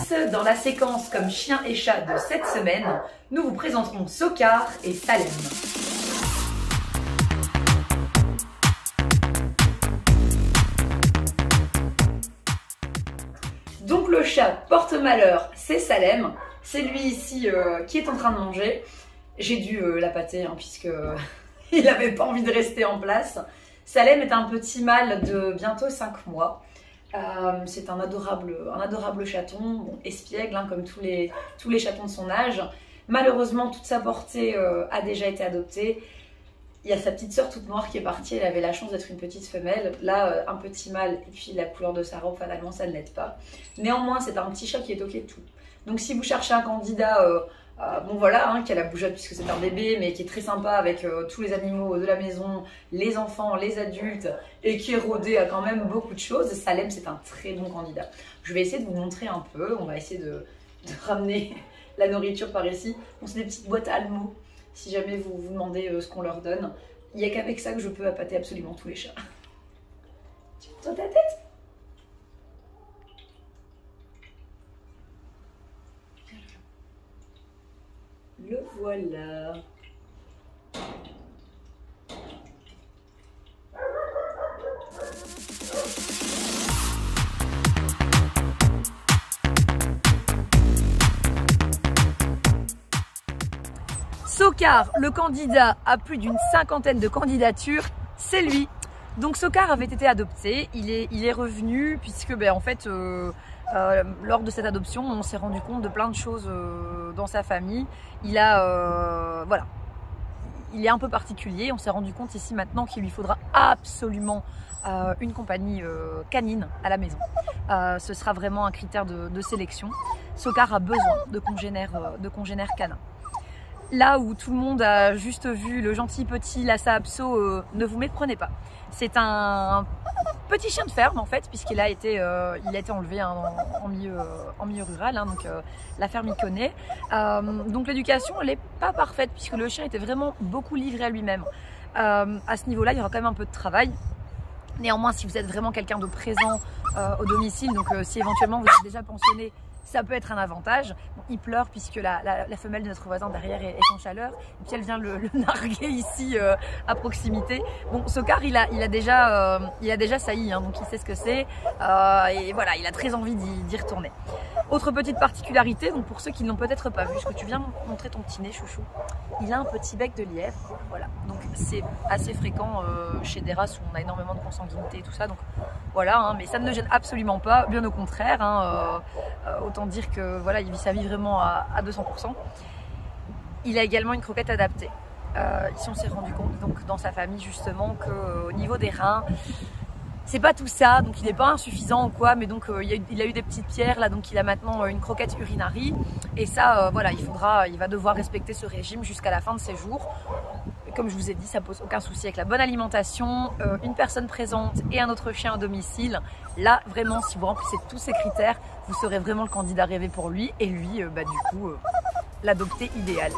tous, dans la séquence comme chien et chat de cette semaine, nous vous présenterons Sokar et Salem. Donc le chat porte-malheur, c'est Salem, c'est lui ici qui est en train de manger. J'ai dû l'appâter hein, puisque il n'avait pas envie de rester en place. Salem est un petit mâle de bientôt 5 mois. C'est un adorable chaton, bon, espiègle hein, comme tous les chatons de son âge. Malheureusement, toute sa portée a déjà été adoptée. Il y a sa petite sœur toute noire qui est partie, elle avait la chance d'être une petite femelle. Là, un petit mâle et puis la couleur de sa robe, fatalement, ça ne l'aide pas. Néanmoins, c'est un petit chat qui est ok tout. Donc si vous cherchez un candidat, bon voilà, hein, qui a la bougeotte puisque c'est un bébé, mais qui est très sympa avec tous les animaux de la maison, les enfants, les adultes, et qui est rodé à quand même beaucoup de choses, Salem, c'est un très bon candidat. Je vais essayer de vous montrer un peu, on va essayer de ramener la nourriture par ici. Bon, c'est des petites boîtes à Almo. Si jamais vous vous demandez ce qu'on leur donne, il n'y a qu'avec ça que je peux appâter absolument tous les chats. Tu tournes ta tête? Le voilà. Sokar, le candidat à plus d'une 50aine de candidatures, c'est lui. Donc Sokar avait été adopté, il est revenu puisque en fait lors de cette adoption on s'est rendu compte de plein de choses dans sa famille. Il a voilà, il est un peu particulier, on s'est rendu compte ici maintenant qu'il lui faudra absolument une compagnie canine à la maison. Ce sera vraiment un critère de sélection. Sokar a besoin de congénères canins. Là où tout le monde a juste vu le gentil petit Lhasa Apso, ne vous méprenez pas. C'est un petit chien de ferme en fait, puisqu'il a été enlevé hein, en milieu rural, hein, donc la ferme il connaît. Donc l'éducation elle n'est pas parfaite, puisque le chien était vraiment beaucoup livré à lui-même. À ce niveau-là, il y aura quand même un peu de travail. Néanmoins, si vous êtes vraiment quelqu'un de présent au domicile, donc si éventuellement vous êtes déjà pensionné, ça peut être un avantage. Bon, il pleure puisque la femelle de notre voisin derrière est en chaleur. Et puis elle vient le narguer ici à proximité. Bon, Sokar, il a déjà sailli, hein, donc il sait ce que c'est. Et voilà, il a très envie d'y retourner. Autre petite particularité, donc pour ceux qui ne l'ont peut-être pas vu, est-ce que tu viens montrer ton petit nez, chouchou? Il a un petit bec de lièvre. Voilà, donc c'est assez fréquent chez des races où on a énormément de consanguinité et tout ça. Donc voilà, hein, mais ça ne le gêne absolument pas, bien au contraire. Hein, autant dire que voilà, il vit sa vie vraiment à 200%. Il a également une croquette adaptée. Ici, on s'est rendu compte donc dans sa famille justement qu'au niveau des reins, c'est pas tout ça, donc il n'est pas insuffisant ou quoi, mais donc il a eu des petites pierres là, donc il a maintenant une croquette urinarie. Et ça, voilà, il va devoir respecter ce régime jusqu'à la fin de ses jours. Comme je vous ai dit, ça pose aucun souci avec la bonne alimentation, une personne présente et un autre chien à domicile. Là, vraiment, si vous remplissez tous ces critères, vous serez vraiment le candidat rêvé pour lui et lui, du coup, l'adopté idéal.